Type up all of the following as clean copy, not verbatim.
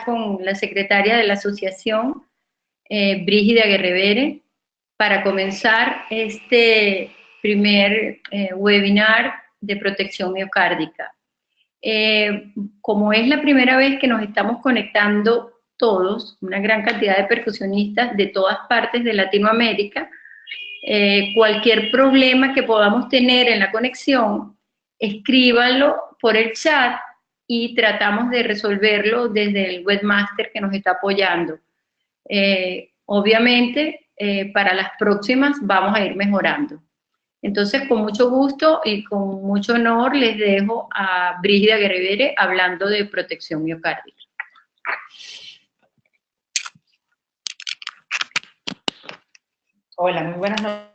con la secretaria de la asociación, Brígida Guerrevere, para comenzar este primer webinar de protección miocárdica. Como es la primera vez que nos estamos conectando todos, una gran cantidad de percusionistas de todas partes de Latinoamérica, cualquier problema que podamos tener en la conexión, escríbanlo por el chat y tratamos de resolverlo desde el webmaster que nos está apoyando. Obviamente, para las próximas vamos a ir mejorando. Entonces, con mucho gusto y con mucho honor les dejo a Brígida Guerrevere hablando de protección miocárdica. Hola, muy buenas noches.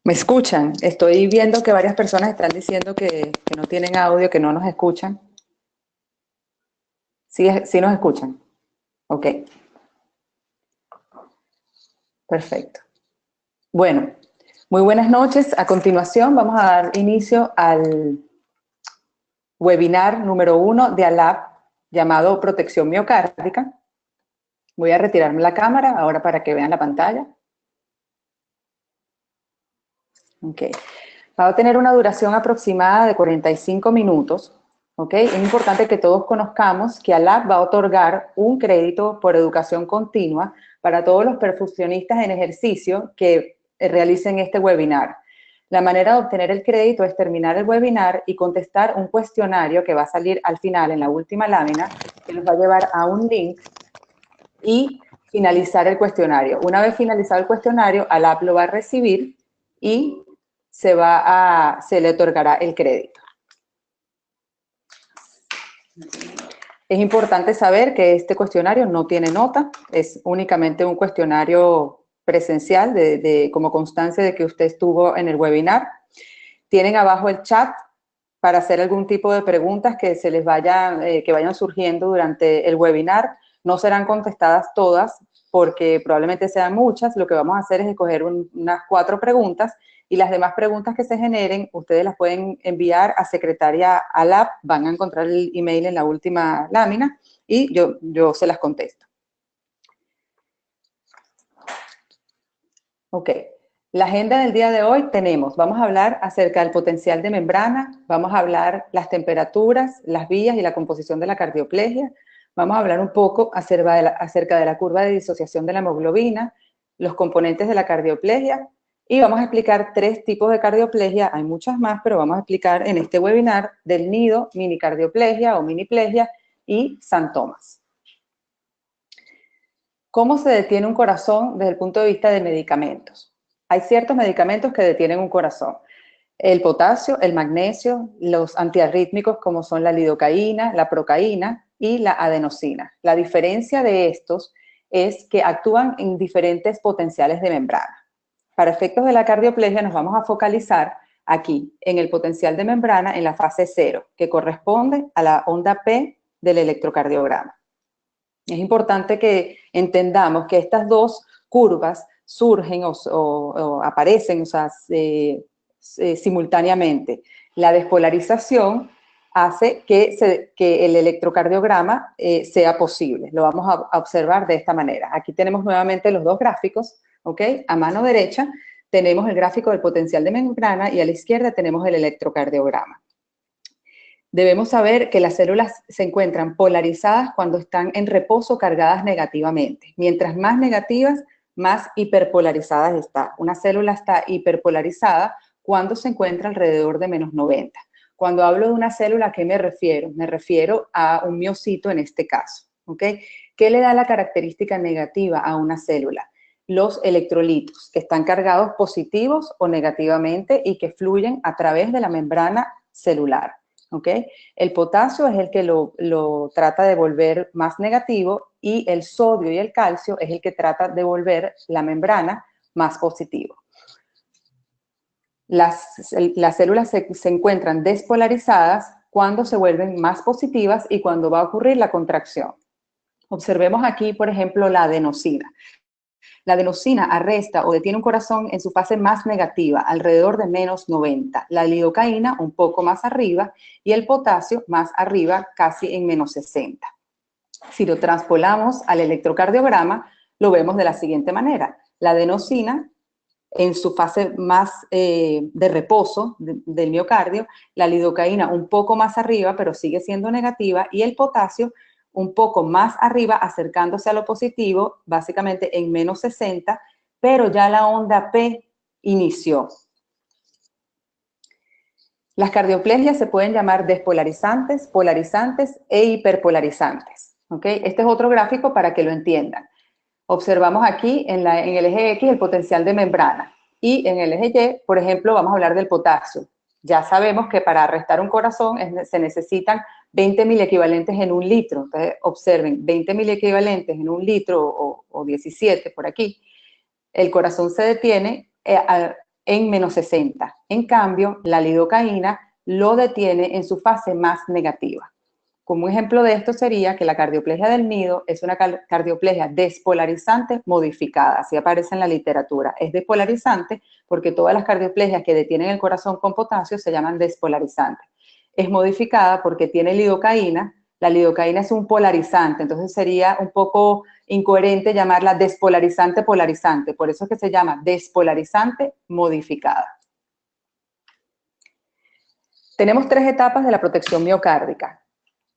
¿Me escuchan? Estoy viendo que varias personas están diciendo que no tienen audio, que no nos escuchan. ¿Sí, sí nos escuchan? Ok. Perfecto. Bueno, muy buenas noches. A continuación vamos a dar inicio al webinar número 1 de ALAP llamado Protección Miocárdica. Voy a retirarme la cámara ahora para que vean la pantalla. Ok. Va a tener una duración aproximada de 45 minutos. ¿Ok? Es importante que todos conozcamos que ALAP va a otorgar un crédito por educación continua para todos los perfusionistas en ejercicio que realicen este webinar. La manera de obtener el crédito es terminar el webinar y contestar un cuestionario que va a salir al final, en la última lámina, que nos va a llevar a un link y finalizar el cuestionario. Una vez finalizado el cuestionario, ALAP lo va a recibir y se le otorgará el crédito. Es importante saber que este cuestionario no tiene nota, es únicamente un cuestionario presencial como constancia de que usted estuvo en el webinar. Tienen abajo el chat para hacer algún tipo de preguntas que se les que vayan surgiendo durante el webinar. No serán contestadas todas porque probablemente sean muchas. Lo que vamos a hacer es escoger unas 4 preguntas y las demás preguntas que se generen, ustedes las pueden enviar a secretaria ALAP, van a encontrar el email en la última lámina y yo se las contesto. Ok, la agenda del día de hoy vamos a hablar acerca del potencial de membrana, vamos a hablar las temperaturas, las vías y la composición de la cardioplegia, vamos a hablar un poco acerca de la curva de disociación de la hemoglobina, los componentes de la cardioplegia, y vamos a explicar 3 tipos de cardioplegia, hay muchas más, pero vamos a explicar en este webinar del nido, minicardioplejia o miniplegia y San Tomás. ¿Cómo se detiene un corazón desde el punto de vista de medicamentos? Hay ciertos medicamentos que detienen un corazón. El potasio, el magnesio, los antiarrítmicos como son la lidocaína, la procaína y la adenosina. La diferencia de estos es que actúan en diferentes potenciales de membrana. Para efectos de la cardioplegia nos vamos a focalizar aquí, en el potencial de membrana en la fase 0, que corresponde a la onda P del electrocardiograma. Es importante que entendamos que estas dos curvas surgen o aparecen simultáneamente. La despolarización hace que el electrocardiograma sea posible. Lo vamos a observar de esta manera. Aquí tenemos nuevamente los 2 gráficos. ¿Ok? A mano derecha tenemos el gráfico del potencial de membrana y a la izquierda tenemos el electrocardiograma. Debemos saber que las células se encuentran polarizadas cuando están en reposo cargadas negativamente. Mientras más negativas, más hiperpolarizadas está. Una célula está hiperpolarizada cuando se encuentra alrededor de menos 90. Cuando hablo de una célula, ¿a qué me refiero? Me refiero a un miocito en este caso. ¿Ok? ¿Qué le da la característica negativa a una célula? Los electrolitos, que están cargados positivos o negativamente y que fluyen a través de la membrana celular. ¿Okay? El potasio es el que lo trata de volver más negativo y el sodio y el calcio es el que trata de volver la membrana más positivo. Las células se encuentran despolarizadas cuando se vuelven más positivas y cuando va a ocurrir la contracción. Observemos aquí, por ejemplo, la adenosina. La adenosina arresta o detiene un corazón en su fase más negativa, alrededor de menos 90. La lidocaína un poco más arriba y el potasio más arriba, casi en menos 60. Si lo transpolamos al electrocardiograma, lo vemos de la siguiente manera. La adenosina en su fase más de reposo del miocardio, la lidocaína un poco más arriba, pero sigue siendo negativa, y el potasio un poco más arriba, acercándose a lo positivo, básicamente en menos 60, pero ya la onda P inició. Las cardioplegias se pueden llamar despolarizantes, polarizantes e hiperpolarizantes. ¿Okay? Este es otro gráfico para que lo entiendan. Observamos aquí en el eje X el potencial de membrana y en el eje Y, por ejemplo, vamos a hablar del potasio. Ya sabemos que para arrestar un corazón se necesitan 20 miliequivalentes en un litro. Entonces, observen, 20 miliequivalentes en un litro o 17 por aquí. El corazón se detiene en menos 60. En cambio, la lidocaína lo detiene en su fase más negativa. Como un ejemplo de esto sería que la cardioplegia del nido es una cardioplegia despolarizante modificada, así aparece en la literatura. Es despolarizante porque todas las cardioplegias que detienen el corazón con potasio se llaman despolarizantes. Es modificada porque tiene lidocaína. La lidocaína es un polarizante, entonces sería un poco incoherente llamarla despolarizante polarizante. Por eso es que se llama despolarizante modificada. Tenemos 3 etapas de la protección miocárdica.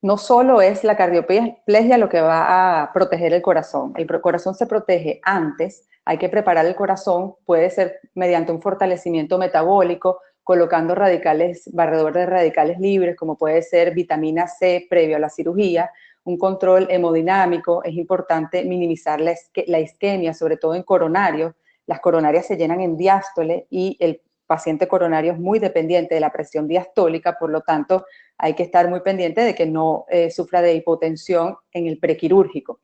No solo es la cardioplegia lo que va a proteger el corazón. El corazón se protege antes, hay que preparar el corazón, puede ser mediante un fortalecimiento metabólico, colocando barredor de radicales libres, como puede ser vitamina C previo a la cirugía, un control hemodinámico. Es importante minimizar la isquemia, sobre todo en coronarios. Las coronarias se llenan en diástole y el paciente coronario es muy dependiente de la presión diastólica, por lo tanto, hay que estar muy pendiente de que no sufra de hipotensión en el prequirúrgico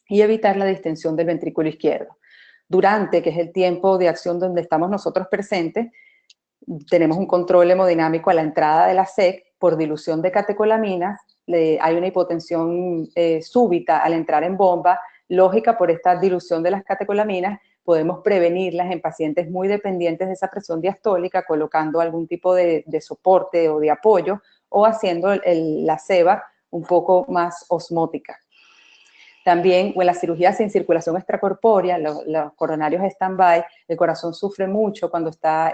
y evitar la distensión del ventrículo izquierdo. Durante, que es el tiempo de acción donde estamos nosotros presentes, tenemos un control hemodinámico a la entrada de la SEC por dilución de catecolaminas. Hay una hipotensión súbita al entrar en bomba, lógica por esta dilución de las catecolaminas. Podemos prevenirlas en pacientes muy dependientes de esa presión diastólica, colocando algún tipo de soporte o de apoyo, o haciendo la seba un poco más osmótica. También, en la cirugía sin circulación extracorpórea, los coronarios stand-by, el corazón sufre mucho cuando está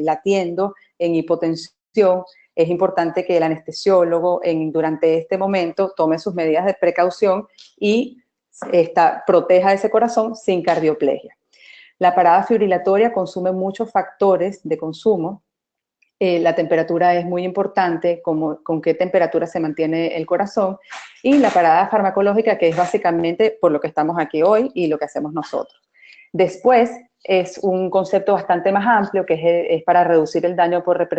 latiendo, en hipotensión. Es importante que el anestesiólogo durante este momento tome sus medidas de precaución y proteja ese corazón sin cardioplegia. La parada fibrilatoria consume muchos factores de consumo. La temperatura es muy importante, con qué temperatura se mantiene el corazón, y la parada farmacológica, que es básicamente por lo que estamos aquí hoy y lo que hacemos nosotros. Después es un concepto bastante más amplio, que es para reducir el daño por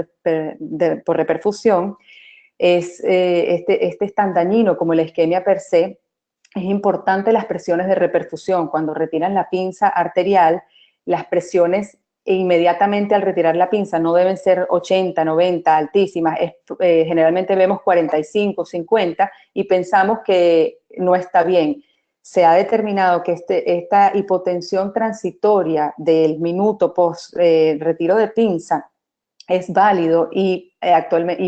reperfusión. Este es tan dañino como la isquemia per se. Es importante las presiones de reperfusión. Cuando retiran la pinza arterial, las presiones inmediatamente al retirar la pinza no deben ser 80, 90, altísimas. Generalmente vemos 45, 50 y pensamos que no está bien. Se ha determinado que esta hipotensión transitoria del minuto post retiro de pinza es válido y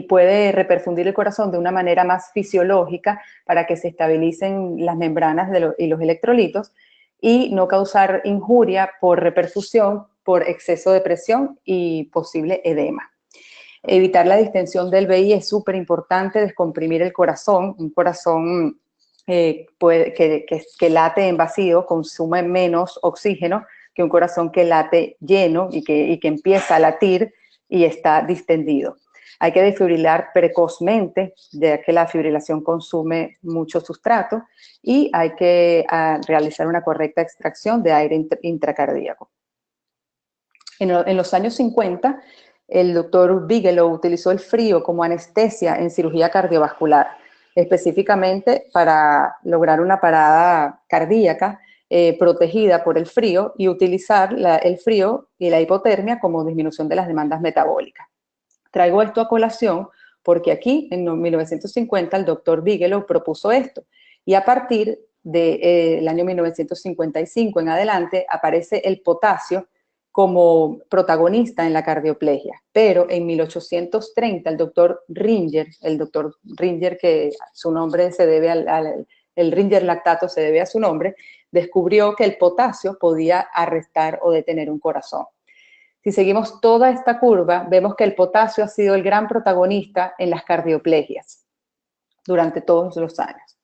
puede reperfundir el corazón de una manera más fisiológica para que se estabilicen las membranas y los electrolitos y no causar injuria por reperfusión, por exceso de presión y posible edema. Evitar la distensión del VI es súper importante, descomprimir el corazón. Un corazón que late en vacío consume menos oxígeno que un corazón que late lleno y que empieza a latir y está distendido. Hay que desfibrilar precozmente, ya que la fibrilación consume mucho sustrato, y hay que realizar una correcta extracción de aire intracardíaco. En los años 50, el doctor Bigelow utilizó el frío como anestesia en cirugía cardiovascular, específicamente para lograr una parada cardíaca protegida por el frío y utilizar el frío y la hipotermia como disminución de las demandas metabólicas. Traigo esto a colación porque aquí, en 1950, el doctor Bigelow propuso esto, y a partir del año 1955 en adelante, aparece el potasio como protagonista en la cardioplegia. Pero en 1830 el doctor Ringer, que su nombre se debe el Ringer lactato se debe a su nombre, descubrió que el potasio podía arrestar o detener un corazón. Si seguimos toda esta curva, vemos que el potasio ha sido el gran protagonista en las cardioplegias durante todos los años.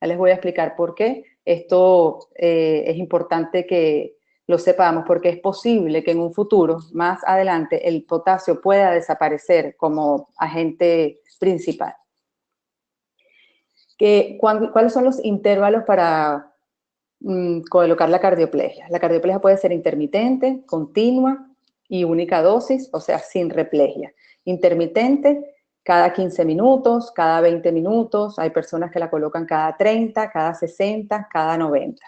Ya les voy a explicar por qué. Esto es importante que lo sepamos, porque es posible que en un futuro, más adelante, el potasio pueda desaparecer como agente principal. ¿Cuáles son los intervalos para colocar la cardioplegia? La cardioplegia puede ser intermitente, continua y única dosis, o sea, sin replegia. Intermitente, cada 15 minutos, cada 20 minutos, hay personas que la colocan cada 30, cada 60, cada 90.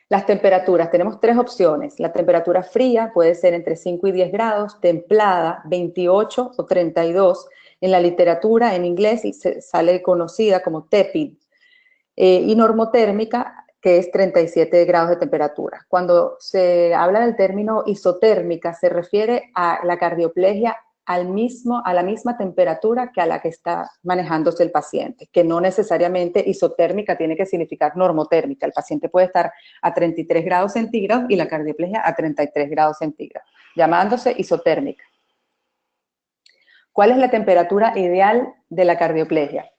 Las temperaturas, tenemos tres opciones. La temperatura fría puede ser entre 5 y 10 grados, templada 28 o 32. En la literatura en inglés sale conocida como tepid. Y normotérmica, que es 37 grados de temperatura. Cuando se habla del término isotérmica, se refiere a la cardioplegia a la misma temperatura que a la que está manejándose el paciente, que no necesariamente isotérmica tiene que significar normotérmica. El paciente puede estar a 33 grados centígrados y la cardioplegia a 33 grados centígrados, llamándose isotérmica. ¿Cuál es la temperatura ideal de la cardioplegia?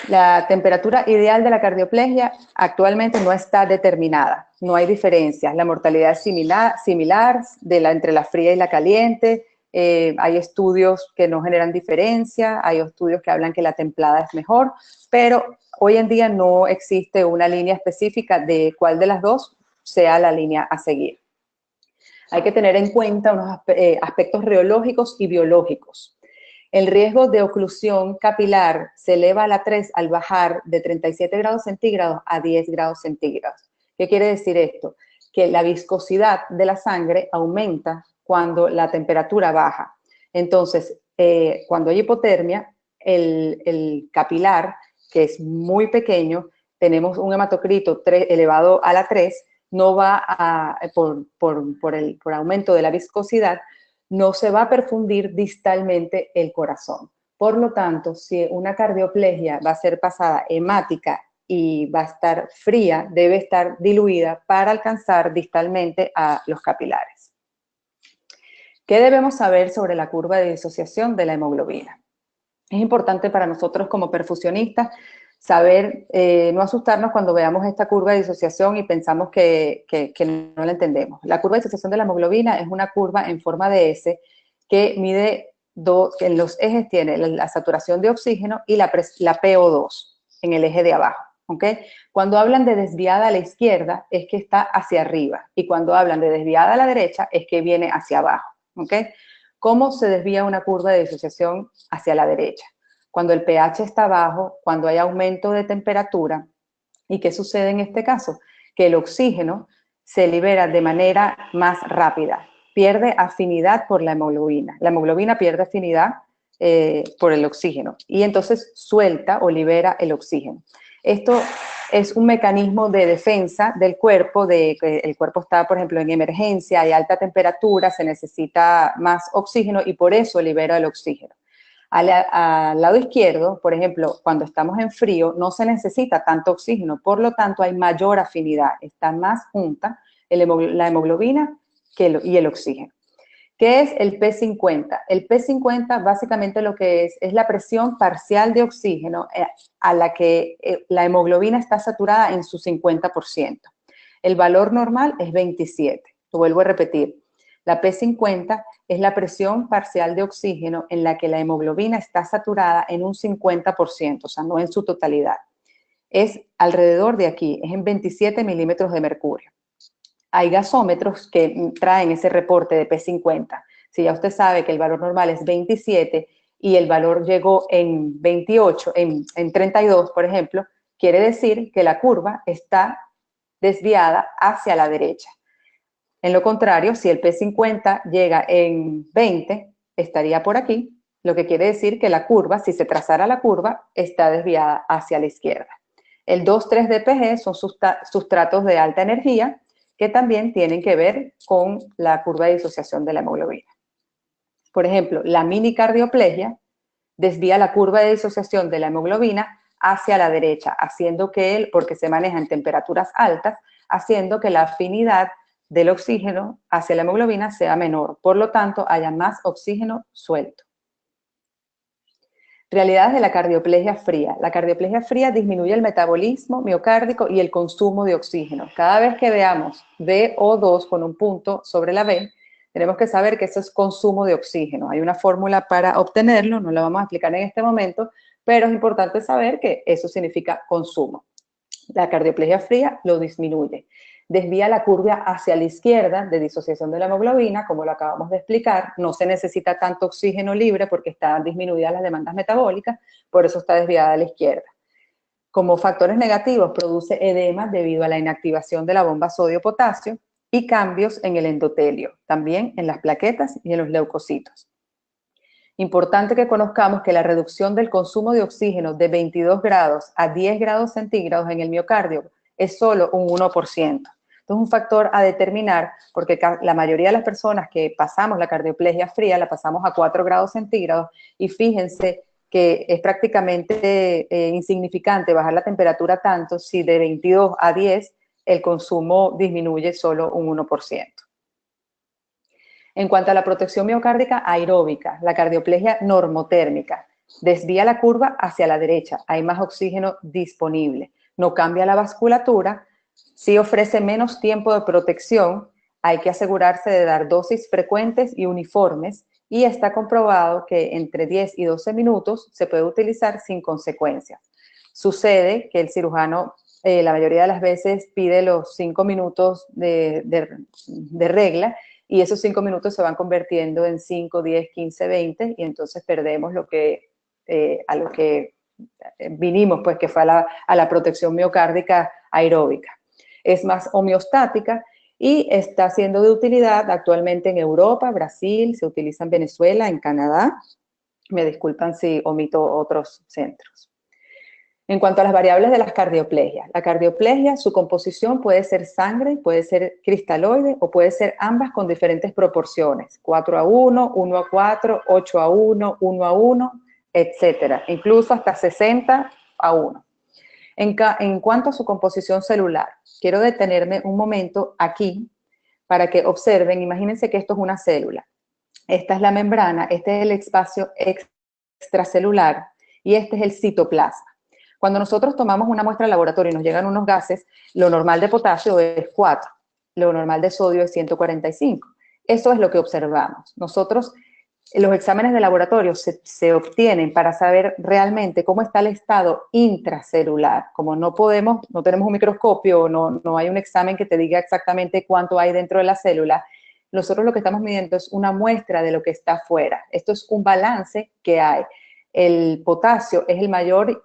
La temperatura ideal de la cardioplegia actualmente no está determinada, no hay diferencias. La mortalidad es similar entre la fría y la caliente. Hay estudios que no generan diferencia, hay estudios que hablan que la templada es mejor, pero hoy en día no existe una línea específica de cuál de las dos sea la línea a seguir. Hay que tener en cuenta unos aspectos reológicos y biológicos. El riesgo de oclusión capilar se eleva a la 3 al bajar de 37 grados centígrados a 10 grados centígrados. ¿Qué quiere decir esto? Que la viscosidad de la sangre aumenta cuando la temperatura baja. Entonces, cuando hay hipotermia, el capilar, que es muy pequeño, tenemos un hematocrito elevado a la 3, no va por aumento de la viscosidad, no se va a perfundir distalmente el corazón. Por lo tanto, si una cardioplegia va a ser pasada hemática y va a estar fría, debe estar diluida para alcanzar distalmente a los capilares. ¿Qué debemos saber sobre la curva de disociación de la hemoglobina? Es importante para nosotros como perfusionistas saber, no asustarnos cuando veamos esta curva de disociación y pensamos que no la entendemos. La curva de disociación de la hemoglobina es una curva en forma de S que mide, en los ejes tiene la saturación de oxígeno y la PO2 en el eje de abajo. ¿Okay? Cuando hablan de desviada a la izquierda es que está hacia arriba y cuando hablan de desviada a la derecha es que viene hacia abajo. ¿Okay? ¿Cómo se desvía una curva de disociación hacia la derecha? Cuando el pH está bajo, cuando hay aumento de temperatura. ¿Y qué sucede en este caso? Que el oxígeno se libera de manera más rápida, pierde afinidad por la hemoglobina. La hemoglobina pierde afinidad por el oxígeno y entonces suelta o libera el oxígeno. Esto es un mecanismo de defensa del cuerpo, el cuerpo está, por ejemplo, en emergencia, hay alta temperatura, se necesita más oxígeno y por eso libera el oxígeno. Al lado izquierdo, por ejemplo, cuando estamos en frío, no se necesita tanto oxígeno, por lo tanto hay mayor afinidad, está más junta la hemoglobina y el oxígeno. ¿Qué es el P50? El P50 básicamente lo que es la presión parcial de oxígeno a la que la hemoglobina está saturada en su 50%. El valor normal es 27. Lo vuelvo a repetir. La P50 es la presión parcial de oxígeno en la que la hemoglobina está saturada en un 50%, o sea, no en su totalidad. Es alrededor de aquí, es en 27 milímetros de mercurio. Hay gasómetros que traen ese reporte de P50. Si ya usted sabe que el valor normal es 27 y el valor llegó en 28, en 32, por ejemplo, quiere decir que la curva está desviada hacia la derecha. En lo contrario, si el P50 llega en 20, estaría por aquí, lo que quiere decir que la curva, si se trazara la curva, está desviada hacia la izquierda. El 2,3-DPG son sustratos de alta energía que también tienen que ver con la curva de disociación de la hemoglobina. Por ejemplo, la minicardioplegia desvía la curva de disociación de la hemoglobina hacia la derecha, haciendo que porque se maneja en temperaturas altas, haciendo que la afinidad del oxígeno hacia la hemoglobina sea menor, por lo tanto haya más oxígeno suelto. Realidades de la cardioplegia fría. La cardioplegia fría disminuye el metabolismo miocárdico y el consumo de oxígeno. Cada vez que veamos VO2 con un punto sobre la B, tenemos que saber que eso es consumo de oxígeno. Hay una fórmula para obtenerlo, no la vamos a explicar en este momento, pero es importante saber que eso significa consumo. La cardioplegia fría lo disminuye. Desvía la curva hacia la izquierda de disociación de la hemoglobina, como lo acabamos de explicar. No se necesita tanto oxígeno libre porque están disminuidas las demandas metabólicas, por eso está desviada a la izquierda. Como factores negativos, produce edema debido a la inactivación de la bomba sodio-potasio y cambios en el endotelio, también en las plaquetas y en los leucocitos. Importante que conozcamos que la reducción del consumo de oxígeno de 22 grados a 10 grados centígrados en el miocardio es solo un 1%. Entonces, un factor a determinar, porque la mayoría de las personas que pasamos la cardioplegia fría la pasamos a 4 grados centígrados, y fíjense que es prácticamente insignificante bajar la temperatura tanto si de 22 a 10 el consumo disminuye solo un 1%. En cuanto a la protección miocárdica aeróbica, la cardioplegia normotérmica desvía la curva hacia la derecha, hay más oxígeno disponible, no cambia la vasculatura, sí ofrece menos tiempo de protección, hay que asegurarse de dar dosis frecuentes y uniformes, y está comprobado que entre 10 y 12 minutos se puede utilizar sin consecuencias. Sucede que el cirujano la mayoría de las veces pide los 5 minutos de regla, y esos 5 minutos se van convirtiendo en 5, 10, 15, 20, y entonces perdemos a lo que vinimos, pues, que fue a la protección miocárdica aeróbica. Es más homeostática y está siendo de utilidad actualmente en Europa, Brasil, se utiliza en Venezuela, en Canadá. Me disculpan si omito otros centros. En cuanto a las variables de las cardioplegias, la cardioplegia, su composición puede ser sangre, puede ser cristaloide o puede ser ambas con diferentes proporciones, 4:1, 1:4, 8:1, 1:1, etcétera, incluso hasta 60:1. En cuanto a su composición celular, quiero detenerme un momento aquí para que observen. Imagínense que esto es una célula. Esta es la membrana, este es el espacio extracelular y este es el citoplasma. Cuando nosotros tomamos una muestra de laboratorio y nos llegan unos gases, lo normal de potasio es 4, lo normal de sodio es 145. Eso es lo que observamos. Nosotros, los exámenes de laboratorio se obtienen para saber realmente cómo está el estado intracelular. Como no tenemos un microscopio, no hay un examen que te diga exactamente cuánto hay dentro de la célula, nosotros lo que estamos midiendo es una muestra de lo que está afuera. Esto es un balance que hay. El potasio es el mayor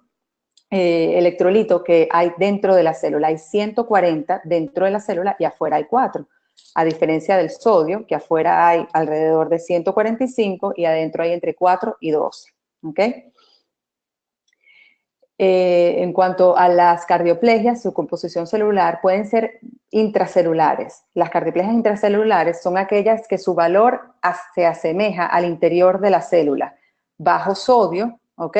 electrolito que hay dentro de la célula. Hay 140 dentro de la célula y afuera hay 4. A diferencia del sodio, que afuera hay alrededor de 145 y adentro hay entre 4 y 12. ¿Ok? En cuanto a las cardioplegias, su composición celular pueden ser intracelulares. Las cardioplegias intracelulares son aquellas que su valor se asemeja al interior de la célula. Bajo sodio, ¿ok?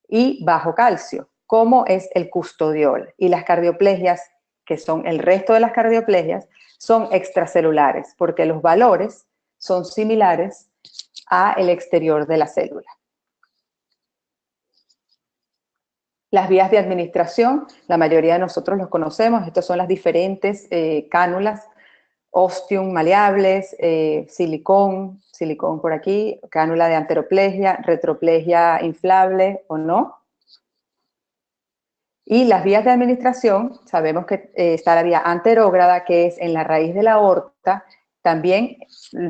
Y bajo calcio, como es el custodiol. Y las cardioplegias, que son el resto de las cardioplegias, son extracelulares, porque los valores son similares al exterior de la célula. Las vías de administración, la mayoría de nosotros los conocemos. Estas son las diferentes cánulas, ostium maleables, silicón por aquí, cánula de anteroplegia, retroplegia inflable o no. Y las vías de administración, sabemos que está la vía anterógrada, que es en la raíz de la aorta. También,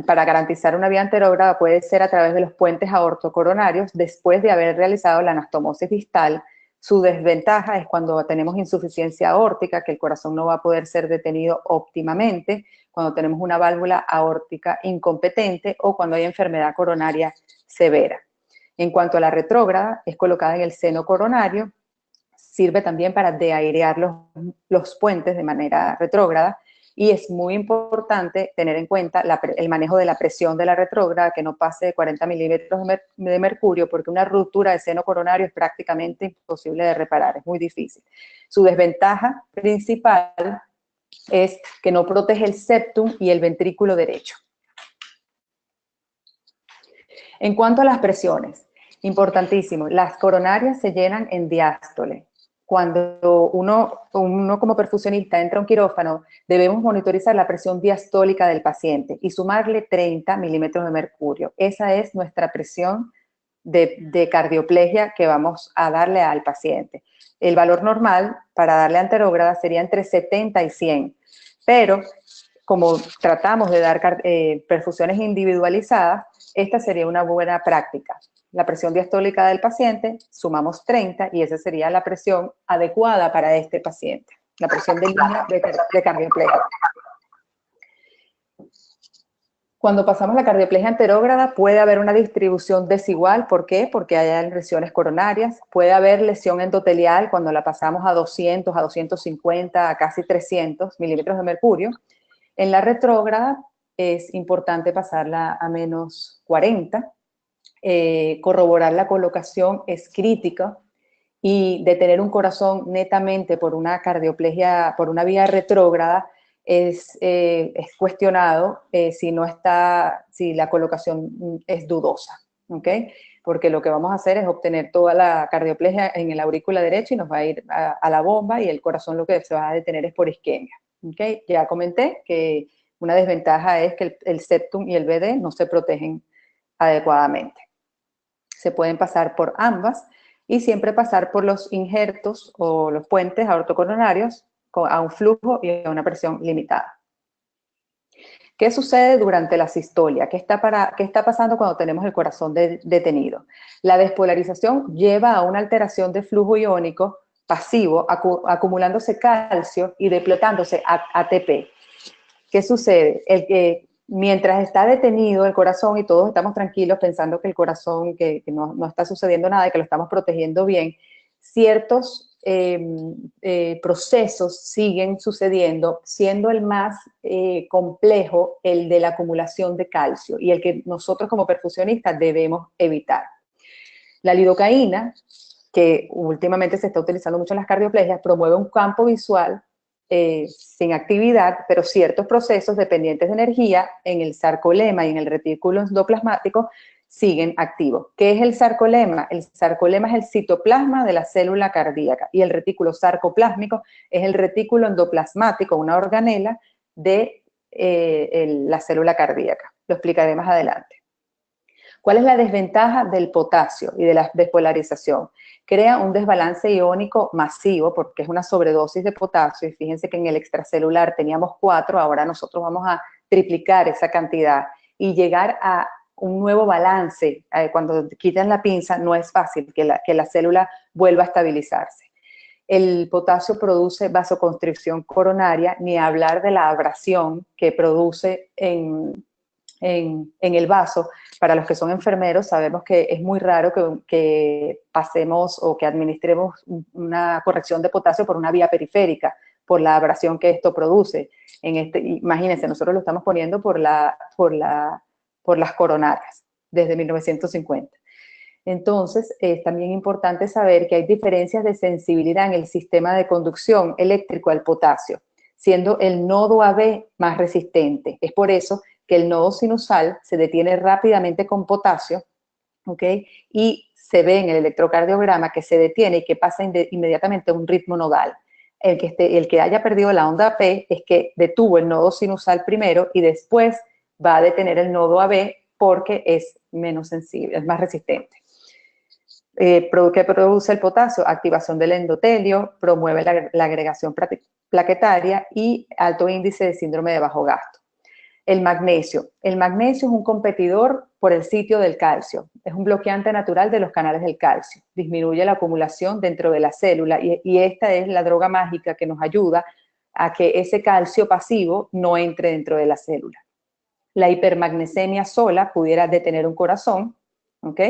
para garantizar una vía anterógrada, puede ser a través de los puentes aortocoronarios después de haber realizado la anastomosis distal. Su desventaja es cuando tenemos insuficiencia aórtica, que el corazón no va a poder ser detenido óptimamente, cuando tenemos una válvula aórtica incompetente o cuando hay enfermedad coronaria severa. En cuanto a la retrógrada, es colocada en el seno coronario, sirve también para deairear los puentes de manera retrógrada, y es muy importante tener en cuenta el manejo de la presión de la retrógrada, que no pase de 40 milímetros de mercurio, porque una ruptura de seno coronario es prácticamente imposible de reparar, es muy difícil. Su desventaja principal es que no protege el septum y el ventrículo derecho. En cuanto a las presiones, importantísimo, las coronarias se llenan en diástole. Cuando uno como perfusionista entra a un quirófano, debemos monitorizar la presión diastólica del paciente y sumarle 30 milímetros de mercurio. Esa es nuestra presión de cardioplegia que vamos a darle al paciente. El valor normal para darle anterógrada sería entre 70 y 100, pero como tratamos de dar perfusiones individualizadas, esta sería una buena práctica. La presión diastólica del paciente, sumamos 30 y esa sería la presión adecuada para este paciente, la presión de línea de cardioplegia. Cuando pasamos la cardioplegia anterógrada puede haber una distribución desigual. ¿Por qué? Porque hay lesiones coronarias. Puede haber lesión endotelial cuando la pasamos a 200, a 250, a casi 300 milímetros de mercurio. En la retrógrada es importante pasarla a menos 40. Corroborar la colocación es crítica, y detener un corazón netamente por una cardioplegia, por una vía retrógrada, es cuestionado si la colocación es dudosa, ¿ok? Porque lo que vamos a hacer es obtener toda la cardioplegia en el aurícula derecha y nos va a ir a la bomba, y el corazón lo que se va a detener es por isquemia, ¿ok? Ya comenté que una desventaja es que el septum y el BD no se protegen adecuadamente. Se pueden pasar por ambas y siempre pasar por los injertos o los puentes aortocoronarios a un flujo y a una presión limitada. ¿Qué sucede durante la sistolia? ¿Qué está pasando cuando tenemos el corazón detenido? La despolarización lleva a una alteración de flujo iónico pasivo, acumulándose calcio y depletándose ATP. ¿Qué sucede? Mientras está detenido el corazón y todos estamos tranquilos pensando que el corazón, que no está sucediendo nada y que lo estamos protegiendo bien, ciertos procesos siguen sucediendo, siendo el más complejo el de la acumulación de calcio y el que nosotros como perfusionistas debemos evitar. La lidocaína, que últimamente se está utilizando mucho en las cardioplegias, promueve un campo visual sin actividad, pero ciertos procesos dependientes de energía en el sarcolema y en el retículo endoplasmático siguen activos. ¿Qué es el sarcolema? El sarcolema es el citoplasma de la célula cardíaca, y el retículo sarcoplásmico es el retículo endoplasmático, una organela de la célula cardíaca. Lo explicaré más adelante. ¿Cuál es la desventaja del potasio y de la despolarización? Crea un desbalance iónico masivo porque es una sobredosis de potasio, y fíjense que en el extracelular teníamos 4, ahora nosotros vamos a triplicar esa cantidad y llegar a un nuevo balance. Cuando quitan la pinza no es fácil que la célula vuelva a estabilizarse. El potasio produce vasoconstricción coronaria, ni hablar de la abrasión que produce en el vaso. Para los que son enfermeros, sabemos que es muy raro que pasemos o que administremos una corrección de potasio por una vía periférica, por la abrasión que esto produce. Imagínense, nosotros lo estamos poniendo por las coronarias desde 1950. Entonces, es también importante saber que hay diferencias de sensibilidad en el sistema de conducción eléctrico al potasio, siendo el nodo AB más resistente. Es por eso que el nodo sinusal se detiene rápidamente con potasio, ¿ok? Y se ve en el electrocardiograma que se detiene y que pasa inmediatamente a un ritmo nodal. El que haya perdido la onda P es que detuvo el nodo sinusal primero y después va a detener el nodo AB porque es menos sensible, es más resistente. ¿Qué produce el potasio? Activación del endotelio, promueve la agregación plaquetaria y alto índice de síndrome de bajo gasto. El magnesio. El magnesio es un competidor por el sitio del calcio. Es un bloqueante natural de los canales del calcio. Disminuye la acumulación dentro de la célula y esta es la droga mágica que nos ayuda a que ese calcio pasivo no entre dentro de la célula. La hipermagnesemia sola pudiera detener un corazón, ¿ok?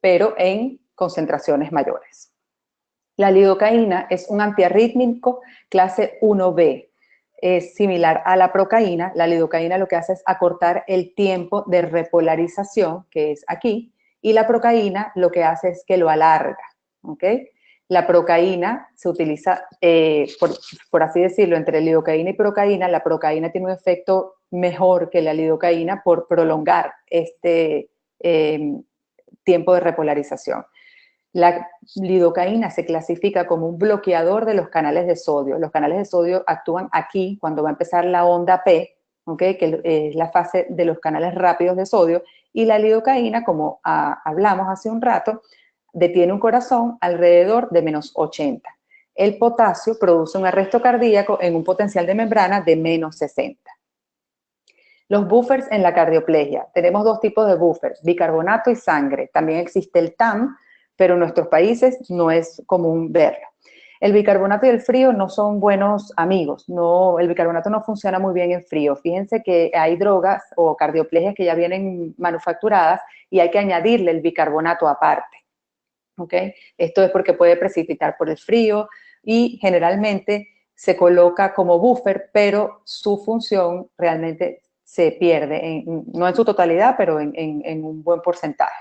Pero en concentraciones mayores. La lidocaína es un antiarrítmico clase 1B. Es similar a la procaína. La lidocaína lo que hace es acortar el tiempo de repolarización, que es aquí, y la procaína lo que hace es que lo alarga, ¿ok? La procaína se utiliza, por así decirlo, entre lidocaína y procaína. La procaína tiene un efecto mejor que la lidocaína por prolongar este tiempo de repolarización. La lidocaína se clasifica como un bloqueador de los canales de sodio. Los canales de sodio actúan aquí cuando va a empezar la onda P, ¿okay? Que es la fase de los canales rápidos de sodio, y la lidocaína, como hablamos hace un rato, detiene un corazón alrededor de menos 80. El potasio produce un arresto cardíaco en un potencial de membrana de menos 60. Los buffers en la cardioplegia. Tenemos dos tipos de buffers, bicarbonato y sangre. También existe el TAM, pero en nuestros países no es común verlo. El bicarbonato y el frío no son buenos amigos. No, el bicarbonato no funciona muy bien en frío. Fíjense que hay drogas o cardioplegias que ya vienen manufacturadas y hay que añadirle el bicarbonato aparte. ¿Okay? Esto es porque puede precipitar por el frío y generalmente se coloca como buffer, pero su función realmente se pierde, no en su totalidad, pero en un buen porcentaje.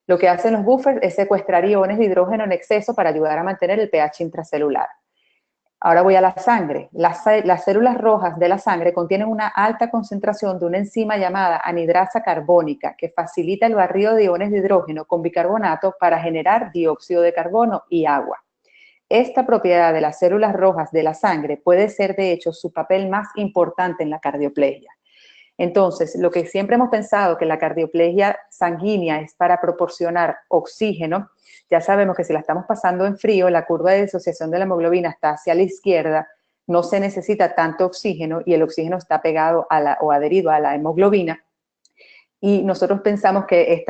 Lo que hacen los buffers es secuestrar iones de hidrógeno en exceso para ayudar a mantener el pH intracelular. Ahora voy a la sangre. Las células rojas de la sangre contienen una alta concentración de una enzima llamada anidrasa carbónica que facilita el barrido de iones de hidrógeno con bicarbonato para generar dióxido de carbono y agua. Esta propiedad de las células rojas de la sangre puede ser, de hecho, su papel más importante en la cardioplegia. Entonces, lo que siempre hemos pensado que la cardioplegia sanguínea es para proporcionar oxígeno, ya sabemos que si la estamos pasando en frío, la curva de disociación de la hemoglobina está hacia la izquierda, no se necesita tanto oxígeno y el oxígeno está pegado o adherido a la hemoglobina. Y nosotros pensamos que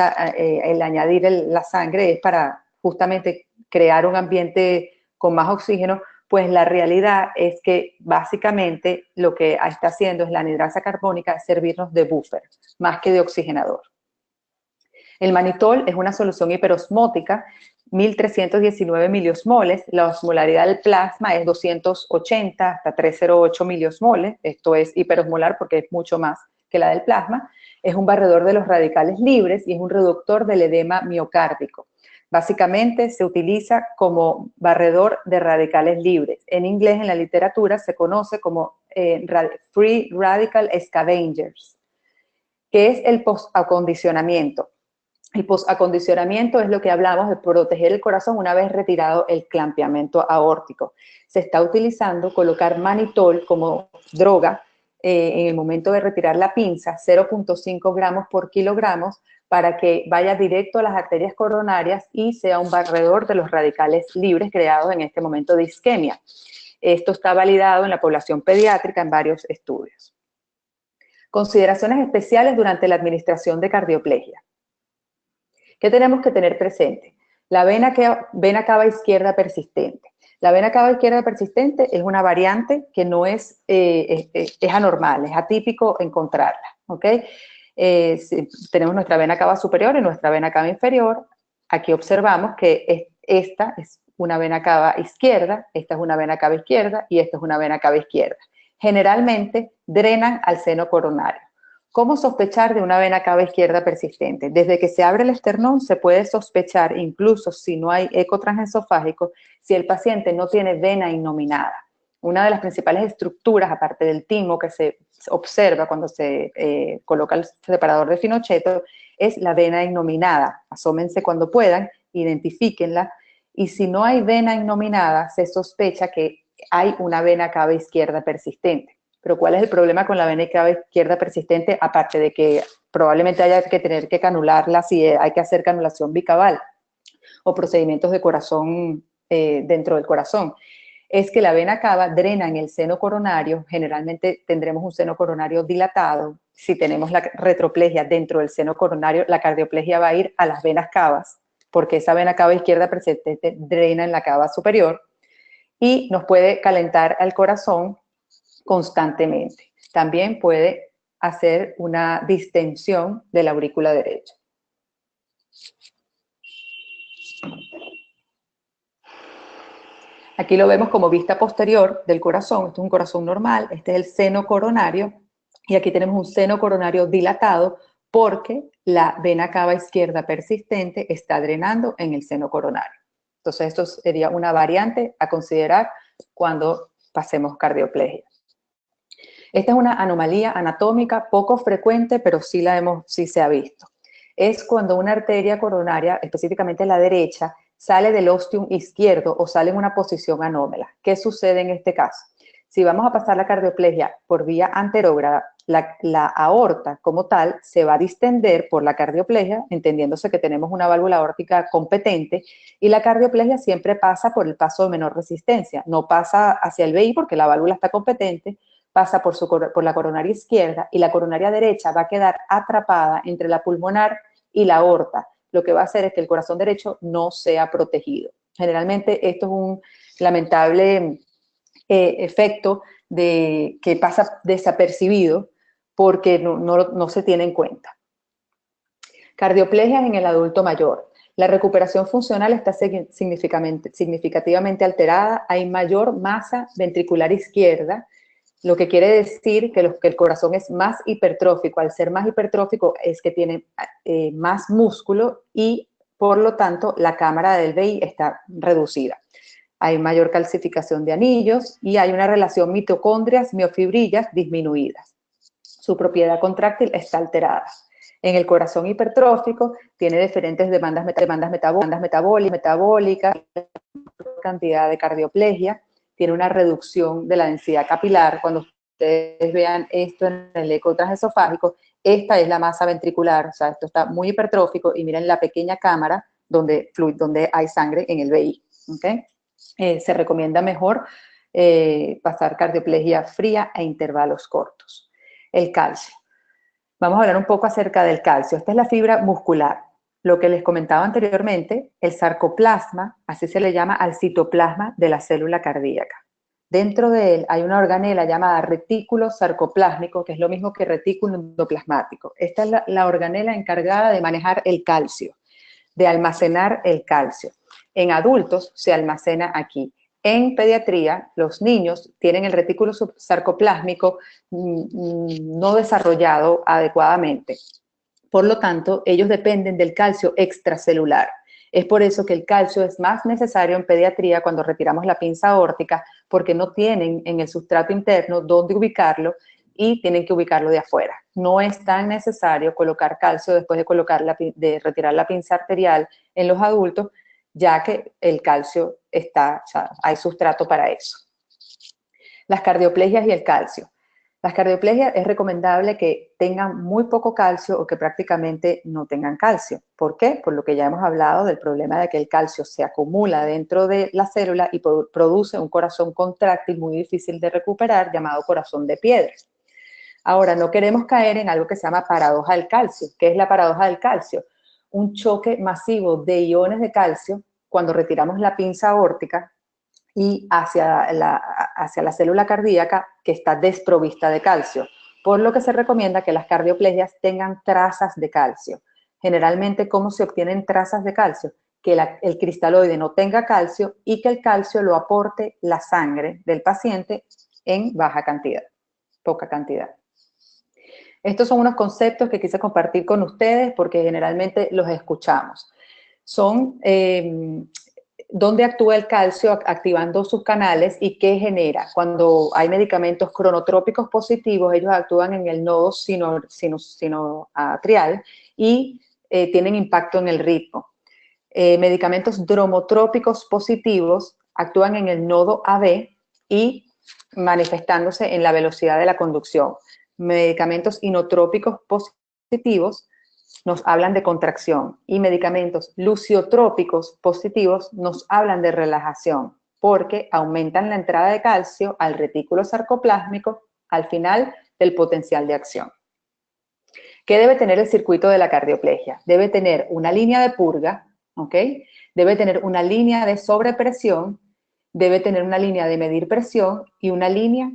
el añadir la sangre es para justamente crear un ambiente con más oxígeno, pues la realidad es que básicamente lo que está haciendo es la anidrasa carbónica servirnos de buffer, más que de oxigenador. El manitol es una solución hiperosmótica, 1319 miliosmoles, la osmolaridad del plasma es 280 hasta 308 miliosmoles, esto es hiperosmolar porque es mucho más que la del plasma, es un barredor de los radicales libres y es un reductor del edema miocárdico. Básicamente se utiliza como barredor de radicales libres. En inglés, en la literatura, se conoce como Free Radical Scavengers, que es el posacondicionamiento. El posacondicionamiento es lo que hablamos de proteger el corazón una vez retirado el clampeamiento aórtico. Se está utilizando colocar manitol como droga en el momento de retirar la pinza, 0.5 gramos por kilogramos, para que vaya directo a las arterias coronarias y sea un barredor de los radicales libres creados en este momento de isquemia. Esto está validado en la población pediátrica en varios estudios. Consideraciones especiales durante la administración de cardioplegia. ¿Qué tenemos que tener presente? La vena cava izquierda persistente. La vena cava izquierda persistente es una variante que no es anormal, es atípico encontrarla, ¿ok? Tenemos nuestra vena cava superior y nuestra vena cava inferior. Aquí observamos que esta es una vena cava izquierda, esta es una vena cava izquierda y esta es una vena cava izquierda. Generalmente drenan al seno coronario. ¿Cómo sospechar de una vena cava izquierda persistente? Desde que se abre el esternón se puede sospechar, incluso si no hay eco transesofágico, si el paciente no tiene vena innominada. Una de las principales estructuras, aparte del timo que se observa cuando se coloca el separador de Finocheto, es la vena innominada. Asómense cuando puedan, identifíquenla. Y si no hay vena innominada, se sospecha que hay una vena cava izquierda persistente. Pero ¿cuál es el problema con la vena cava izquierda persistente? Aparte de que probablemente haya que tener que canularla si hay que hacer canulación bicaval o procedimientos de corazón dentro del corazón, es que la vena cava drena en el seno coronario. Generalmente tendremos un seno coronario dilatado. Si tenemos la retroplegia dentro del seno coronario, la cardioplegia va a ir a las venas cavas, porque esa vena cava izquierda persistente drena en la cava superior y nos puede calentar al corazón constantemente. También puede hacer una distensión de la aurícula derecha. Aquí lo vemos como vista posterior del corazón. Esto es un corazón normal, este es el seno coronario, y aquí tenemos un seno coronario dilatado porque la vena cava izquierda persistente está drenando en el seno coronario. Entonces, esto sería una variante a considerar cuando pasemos cardioplegia. Esta es una anomalía anatómica poco frecuente, pero sí se ha visto. Es cuando una arteria coronaria, específicamente la derecha, sale del ostium izquierdo o sale en una posición anómala. ¿Qué sucede en este caso? Si vamos a pasar la cardioplegia por vía anterógrada, la aorta como tal se va a distender por la cardioplegia, entendiéndose que tenemos una válvula aórtica competente, y la cardioplegia siempre pasa por el paso de menor resistencia, no pasa hacia el VI porque la válvula está competente, pasa por la coronaria izquierda, y la coronaria derecha va a quedar atrapada entre la pulmonar y la aorta. Lo que va a hacer es que el corazón derecho no sea protegido. Generalmente esto es un lamentable efecto que pasa desapercibido porque no se tiene en cuenta. Cardioplegia en el adulto mayor. La recuperación funcional está significativamente alterada. Hay mayor masa ventricular izquierda, lo que quiere decir que el corazón es más hipertrófico. Al ser más hipertrófico es que tiene más músculo y, por lo tanto, la cámara del VI está reducida. Hay mayor calcificación de anillos y hay una relación mitocondrias-miofibrillas disminuidas. Su propiedad contráctil está alterada. En el corazón hipertrófico tiene diferentes demandas metabólicas, cantidad de cardioplegia, tiene una reducción de la densidad capilar. Cuando ustedes vean esto en el eco transesofágico, esta es la masa ventricular, o sea, esto está muy hipertrófico, y miren la pequeña cámara donde hay sangre en el VI. ¿Okay? Se recomienda mejor pasar cardioplegia fría a intervalos cortos. El calcio. Vamos a hablar un poco acerca del calcio. Esta es la fibra muscular. Lo que les comentaba anteriormente, el sarcoplasma, así se le llama al citoplasma de la célula cardíaca. Dentro de él hay una organela llamada retículo sarcoplásmico, que es lo mismo que retículo endoplasmático. Esta es la organela encargada de manejar el calcio, de almacenar el calcio. En adultos se almacena aquí. En pediatría, los niños tienen el retículo sarcoplásmico no desarrollado adecuadamente. Por lo tanto, ellos dependen del calcio extracelular. Es por eso que el calcio es más necesario en pediatría cuando retiramos la pinza aórtica, porque no tienen en el sustrato interno dónde ubicarlo y tienen que ubicarlo de afuera. No es tan necesario colocar calcio después de retirar la pinza arterial en los adultos, ya que el calcio está, o sea, hay sustrato para eso. Las cardioplegias y el calcio. Las cardioplegias es recomendable que tengan muy poco calcio o que prácticamente no tengan calcio. ¿Por qué? Por lo que ya hemos hablado del problema de que el calcio se acumula dentro de la célula y produce un corazón contráctil muy difícil de recuperar, llamado corazón de piedra. Ahora, no queremos caer en algo que se llama paradoja del calcio. ¿Qué es la paradoja del calcio? Un choque masivo de iones de calcio cuando retiramos la pinza aórtica y hacia la célula cardíaca que está desprovista de calcio, por lo que se recomienda que las cardioplegias tengan trazas de calcio. Generalmente, ¿cómo se obtienen trazas de calcio? Que el cristaloide no tenga calcio y que el calcio lo aporte la sangre del paciente en baja cantidad, poca cantidad. Estos son unos conceptos que quise compartir con ustedes porque generalmente los escuchamos. Son dónde actúa el calcio activando sus canales y qué genera. Cuando hay medicamentos cronotrópicos positivos, ellos actúan en el nodo sinoatrial y tienen impacto en el ritmo. Medicamentos dromotrópicos positivos actúan en el nodo AB y manifestándose en la velocidad de la conducción. Medicamentos inotrópicos positivos nos hablan de contracción y medicamentos luciotrópicos positivos nos hablan de relajación porque aumentan la entrada de calcio al retículo sarcoplásmico al final del potencial de acción. ¿Qué debe tener el circuito de la cardioplegia? Debe tener una línea de purga, ¿ok? Debe tener una línea de sobrepresión, debe tener una línea de medir presión y una línea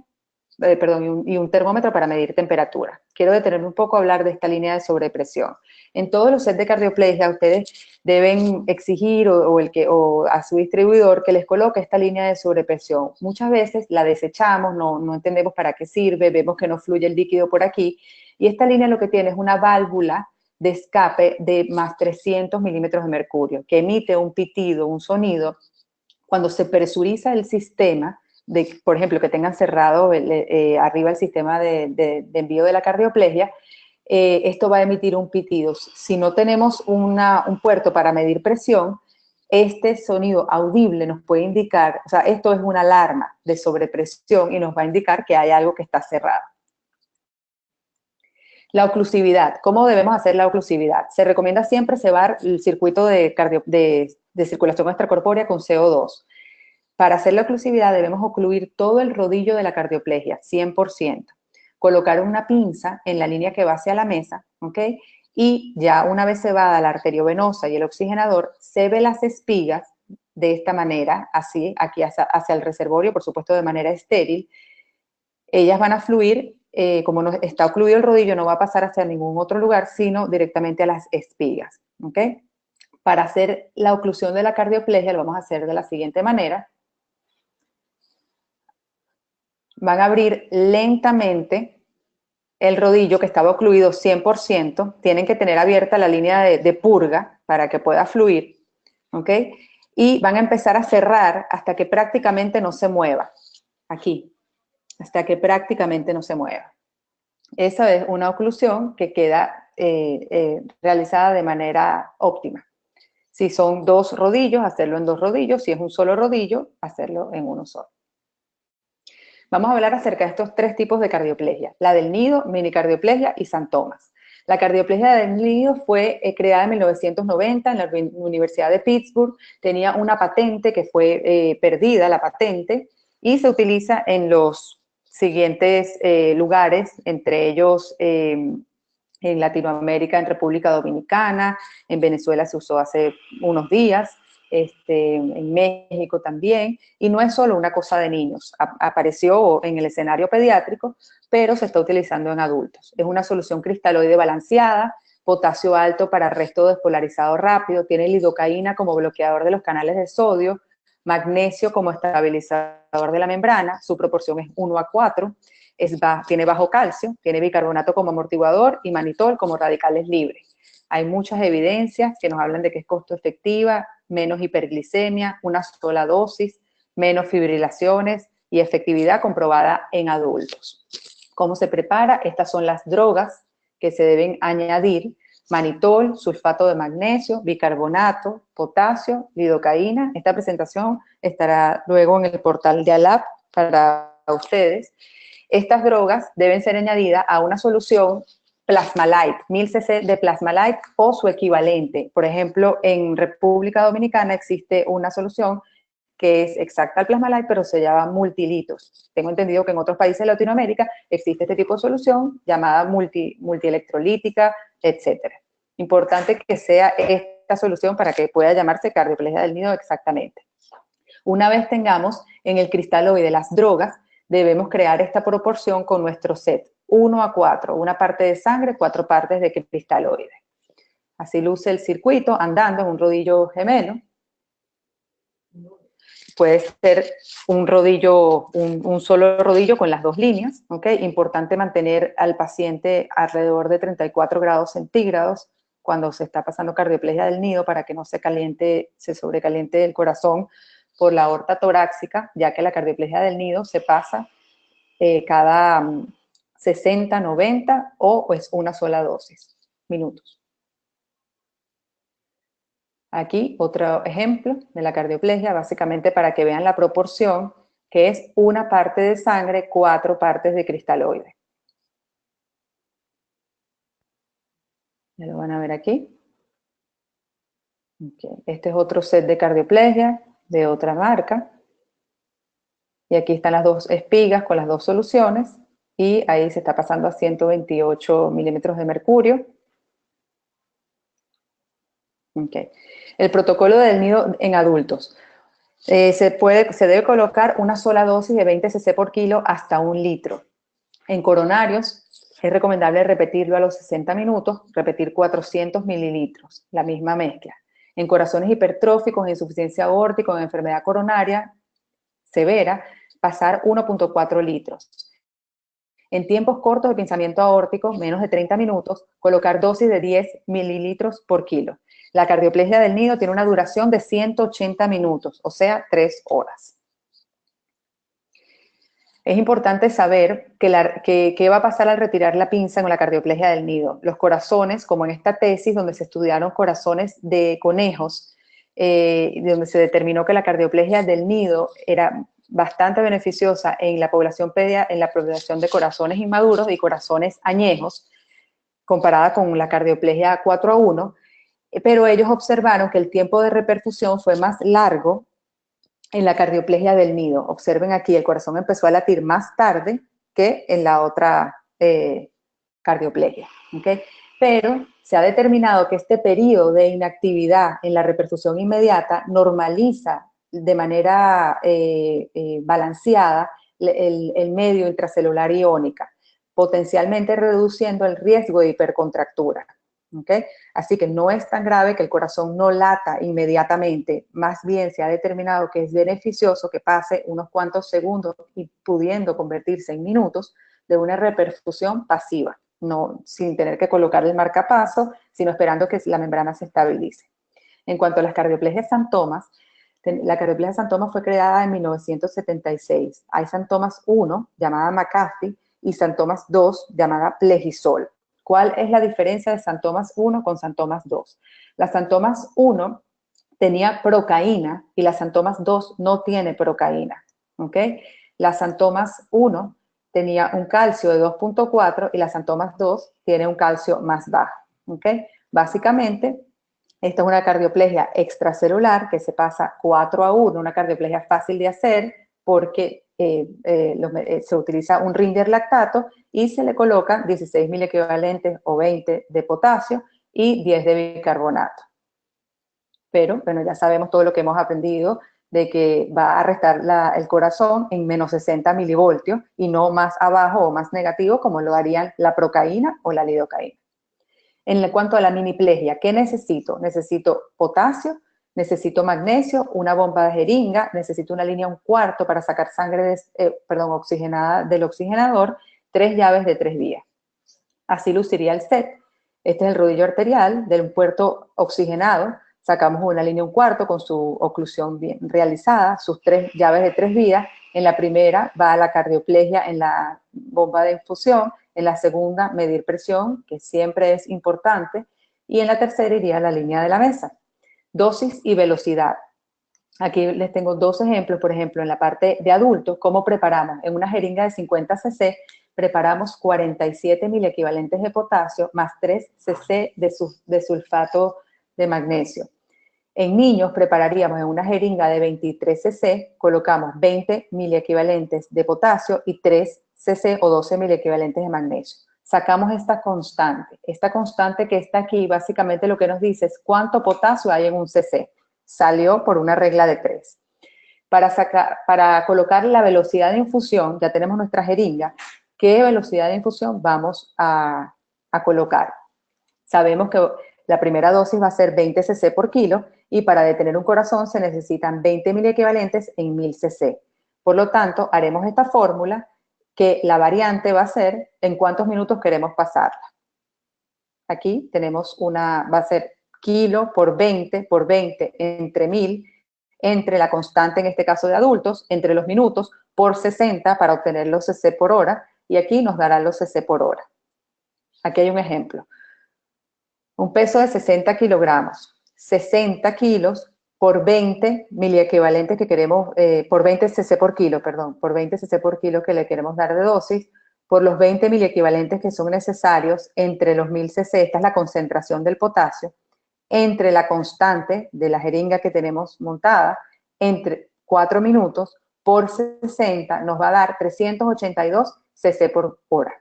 y un termómetro para medir temperatura. Quiero detenerme un poco a hablar de esta línea de sobrepresión. En todos los sets de cardioplegia, ustedes deben exigir o a su distribuidor que les coloque esta línea de sobrepresión. Muchas veces la desechamos, no entendemos para qué sirve, vemos que no fluye el líquido por aquí, y esta línea lo que tiene es una válvula de escape de más 300 milímetros de mercurio, que emite un pitido, un sonido, cuando se presuriza el sistema, por ejemplo, que tengan cerrado arriba el sistema de envío de la cardioplegia, esto va a emitir un pitido. Si no tenemos un puerto para medir presión, este sonido audible nos puede indicar, o sea, esto es una alarma de sobrepresión y nos va a indicar que hay algo que está cerrado. La oclusividad. ¿Cómo debemos hacer la oclusividad? Se recomienda siempre cebar el circuito de circulación extracorpórea con CO2. Para hacer la oclusividad debemos ocluir todo el rodillo de la cardioplegia, 100%. Colocar una pinza en la línea que va hacia la mesa, ¿ok? Y ya una vez cebada la arteriovenosa y el oxigenador, cebe las espigas de esta manera, así, aquí hacia el reservorio, por supuesto de manera estéril. Ellas van a fluir, como no está ocluido el rodillo, no va a pasar hacia ningún otro lugar, sino directamente a las espigas, ¿ok? Para hacer la oclusión de la cardioplegia lo vamos a hacer de la siguiente manera. Van a abrir lentamente el rodillo que estaba ocluido 100%, tienen que tener abierta la línea de purga para que pueda fluir, ¿ok? Y van a empezar a cerrar hasta que prácticamente no se mueva, aquí, hasta que prácticamente no se mueva. Esa es una oclusión que queda realizada de manera óptima. Si son 2 rodillos, hacerlo en 2 rodillos, si es un solo rodillo, hacerlo en uno solo. Vamos a hablar acerca de estos 3 tipos de cardioplegia, la del nido, minicardioplejia y San Tomás. La cardioplegia del nido fue creada en 1990 en la Universidad de Pittsburgh, tenía una patente que fue perdida, la patente, y se utiliza en los siguientes lugares, entre ellos en Latinoamérica, en República Dominicana, en Venezuela se usó hace unos días, en México también, y no es solo una cosa de niños, apareció en el escenario pediátrico, pero se está utilizando en adultos. Es una solución cristaloide balanceada, potasio alto para arresto despolarizado rápido, tiene lidocaína como bloqueador de los canales de sodio, magnesio como estabilizador de la membrana, su proporción es 1:4, tiene bajo calcio, tiene bicarbonato como amortiguador y manitol como radicales libres. Hay muchas evidencias que nos hablan de que es costo efectiva, menos hiperglicemia, una sola dosis, menos fibrilaciones y efectividad comprobada en adultos. ¿Cómo se prepara? Estas son las drogas que se deben añadir: manitol, sulfato de magnesio, bicarbonato, potasio, lidocaína. Esta presentación estará luego en el portal de ALAP para ustedes. Estas drogas deben ser añadidas a una solución Plasmalite, 1000 cc de Plasmalite o su equivalente. Por ejemplo, en República Dominicana existe una solución que es exacta al Plasmalite, pero se llama multilitos. Tengo entendido que en otros países de Latinoamérica existe este tipo de solución llamada multielectrolítica, etcétera. Importante que sea esta solución para que pueda llamarse cardioplegia del nido exactamente. Una vez tengamos en el cristaloide las drogas, debemos crear esta proporción con nuestro set, 1:4, una parte de sangre, 4 partes de cristaloide. Así luce el circuito andando en un rodillo gemelo. Puede ser un rodillo, un solo rodillo con las 2 líneas, ¿ok? Importante mantener al paciente alrededor de 34 grados centígrados cuando se está pasando cardioplegia del nido para que no se sobrecaliente el corazón por la aorta torácica, ya que la cardioplegia del nido se pasa cada 60, 90 o es una sola dosis, minutos. Aquí otro ejemplo de la cardioplegia, básicamente para que vean la proporción, que es una parte de sangre, 4 partes de cristaloide. Ya lo van a ver aquí. Okay. Este es otro set de cardioplegia de otra marca. Y aquí están las 2 espigas con las 2 soluciones. Y ahí se está pasando a 128 milímetros de mercurio. Okay. El protocolo del nido en adultos. Se debe colocar una sola dosis de 20 cc por kilo hasta 1 litro. En coronarios es recomendable repetirlo a los 60 minutos, repetir 400 mililitros, la misma mezcla. En corazones hipertróficos, insuficiencia aórtica o enfermedad coronaria severa, pasar 1.4 litros. En tiempos cortos de pinzamiento aórtico, menos de 30 minutos, colocar dosis de 10 mililitros por kilo. La cardioplegia del nido tiene una duración de 180 minutos, o sea, 3 horas. Es importante saber qué va a pasar al retirar la pinza en la cardioplegia del nido. Los corazones, como en esta tesis donde se estudiaron corazones de conejos, donde se determinó que la cardioplegia del nido era bastante beneficiosa en la población de corazones inmaduros y corazones añejos, comparada con la cardioplegia 4:1, pero ellos observaron que el tiempo de reperfusión fue más largo en la cardioplegia del nido. Observen aquí, el corazón empezó a latir más tarde que en la otra cardioplegia, ¿okay? Pero se ha determinado que este periodo de inactividad en la reperfusión inmediata normaliza de manera balanceada el medio intracelular iónica, potencialmente reduciendo el riesgo de hipercontractura. ¿Okay? Así que no es tan grave que el corazón no lata inmediatamente, más bien se ha determinado que es beneficioso que pase unos cuantos segundos y pudiendo convertirse en minutos de una reperfusión pasiva, no sin tener que colocar el marcapaso, sino esperando que la membrana se estabilice. En cuanto a las cardioplegias St. Thomas, la cardioplegia St. Thomas fue creada en 1976. Hay St. Thomas 1, llamada McAfee, y St. Thomas 2, llamada Plegisol. ¿Cuál es la diferencia de St. Thomas 1 con St. Thomas 2? La St. Thomas 1 tenía procaína y la St. Thomas 2 no tiene procaína. ¿Okay? La St. Thomas 1 tenía un calcio de 2.4 y la St. Thomas 2 tiene un calcio más bajo. ¿Okay? Básicamente, esta es una cardioplegia extracelular que se pasa 4:1, una cardioplegia fácil de hacer porque se utiliza un ringer lactato y se le colocan 16 mil equivalentes o 20 de potasio y 10 de bicarbonato. Pero, bueno, ya sabemos todo lo que hemos aprendido de que va a restar el corazón en menos 60 milivoltios y no más abajo o más negativo como lo harían la procaína o la lidocaína. En cuanto a la miniplegia, ¿qué necesito? Necesito potasio, necesito magnesio, una bomba de jeringa, necesito una línea 1/4 para sacar sangre oxigenada del oxigenador, 3 llaves de 3 vías. Así luciría el set. Este es el rodillo arterial del puerto oxigenado. Sacamos una línea 1/4 con su oclusión bien realizada, sus 3 llaves de 3 vías. En la primera va a la cardioplegia en la bomba de infusión. En la segunda, medir presión, que siempre es importante. Y en la tercera iría a la línea de la mesa. Dosis y velocidad. Aquí les tengo 2 ejemplos. Por ejemplo, en la parte de adultos, ¿cómo preparamos? En una jeringa de 50 cc preparamos 47 mil equivalentes de potasio más 3 cc de sulfato de magnesio. En niños prepararíamos en una jeringa de 23 cc, colocamos 20 mil equivalentes de potasio y 3 cc o 12 mil equivalentes de magnesio. Sacamos esta constante que está aquí, básicamente lo que nos dice es cuánto potasio hay en un cc. Salió por una regla de 3. Para colocar la velocidad de infusión, ya tenemos nuestra jeringa, ¿qué velocidad de infusión vamos a colocar? Sabemos que la primera dosis va a ser 20 cc por kilo y para detener un corazón se necesitan 20 mil equivalentes en 1000 cc. Por lo tanto, haremos esta fórmula que la variante va a ser en cuántos minutos queremos pasarla. Aquí tenemos va a ser kilo por 20 entre 1000, entre la constante en este caso de adultos, entre los minutos, por 60 para obtener los cc por hora y aquí nos dará los cc por hora. Aquí hay un ejemplo. Un peso de 60 kilogramos, 60 kilos por 20 miliequivalentes que queremos, por 20 cc por kilo, perdón, por 20 cc por kilo que le queremos dar de dosis, por los 20 miliequivalentes que son necesarios entre los 1000 cc, esta es la concentración del potasio, entre la constante de la jeringa que tenemos montada, entre 4 minutos por 60 nos va a dar 382 cc por hora.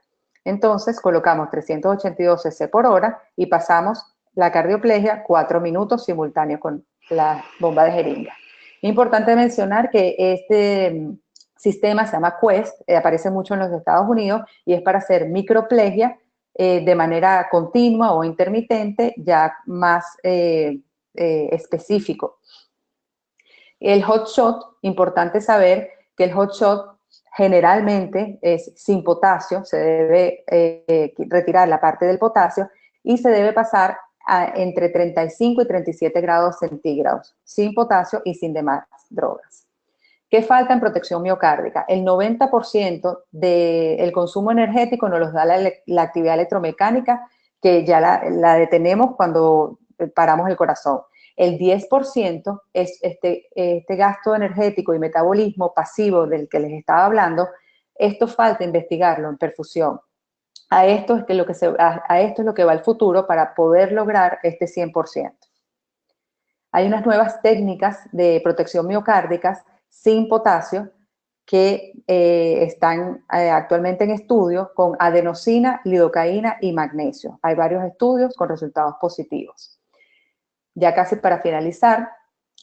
Entonces colocamos 382 cc por hora y pasamos la cardioplegia 4 minutos simultáneos con la bomba de jeringa. Importante mencionar que este sistema se llama Quest, aparece mucho en los Estados Unidos y es para hacer microplegia de manera continua o intermitente, ya más específico. El hot shot, importante saber que el hot shot generalmente es sin potasio, se debe retirar la parte del potasio y se debe pasar entre 35 y 37 grados centígrados, sin potasio y sin demás drogas. ¿Qué falta en protección miocárdica? El 90% del consumo energético nos los da la actividad electromecánica, que ya la detenemos cuando paramos el corazón. El 10% es este gasto energético y metabolismo pasivo del que les estaba hablando. Esto falta investigarlo en perfusión. A esto es lo que va el futuro para poder lograr este 100%. Hay unas nuevas técnicas de protección miocárdicas sin potasio que están actualmente en estudio con adenosina, lidocaína y magnesio. Hay varios estudios con resultados positivos. Ya casi para finalizar,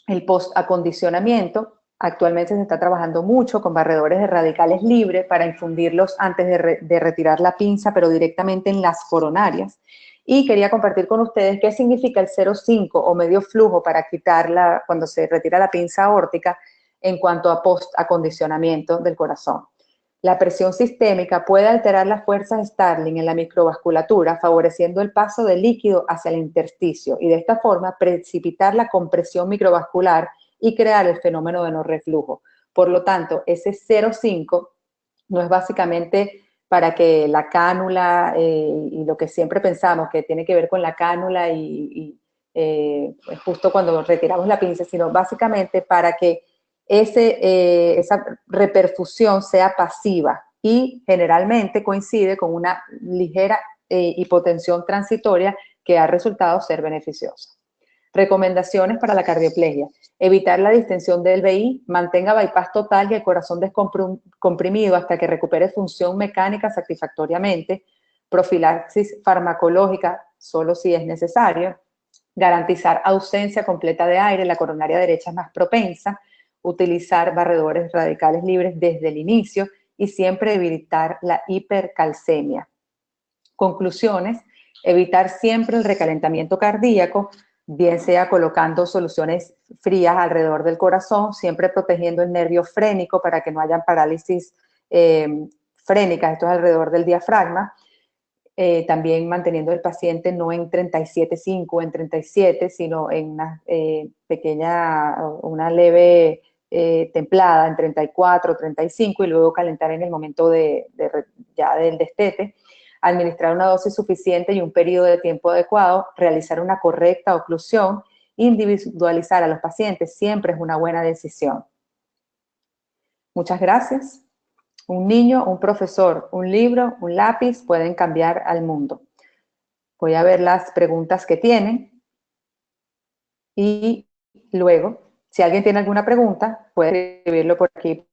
el post-acondicionamiento. Actualmente se está trabajando mucho con barredores de radicales libres para infundirlos antes de retirar la pinza, pero directamente en las coronarias. Y quería compartir con ustedes qué significa el 0,5 o medio flujo para quitarla cuando se retira la pinza aórtica en cuanto a post-acondicionamiento del corazón. La presión sistémica puede alterar las fuerzas Starling en la microvasculatura, favoreciendo el paso del líquido hacia el intersticio y de esta forma precipitar la compresión microvascular y crear el fenómeno de no reflujo. Por lo tanto, ese 0,5 no es básicamente para que la cánula y lo que siempre pensamos que tiene que ver con la cánula justo cuando retiramos la pinza, sino básicamente para que esa reperfusión sea pasiva y generalmente coincide con una ligera hipotensión transitoria que ha resultado ser beneficiosa. Recomendaciones para la cardioplegia. Evitar la distensión del VI, mantenga bypass total y el corazón descomprimido hasta que recupere función mecánica satisfactoriamente. Profilaxis farmacológica solo si es necesario. Garantizar ausencia completa de aire, la coronaria derecha es más propensa. Utilizar barredores radicales libres desde el inicio y siempre evitar la hipercalcemia. Conclusiones, evitar siempre el recalentamiento cardíaco, bien sea colocando soluciones frías alrededor del corazón, siempre protegiendo el nervio frénico para que no haya parálisis frénicas, esto es alrededor del diafragma, también manteniendo el paciente no en 37,5 o en 37, sino en una una leve templada en 34, 35 y luego calentar en el momento ya del destete. Administrar una dosis suficiente y un periodo de tiempo adecuado, realizar una correcta oclusión, individualizar a los pacientes siempre es una buena decisión. Muchas gracias. Un niño, un profesor, un libro, un lápiz pueden cambiar al mundo. Voy a ver las preguntas que tienen y luego, si alguien tiene alguna pregunta, puede escribirlo por aquí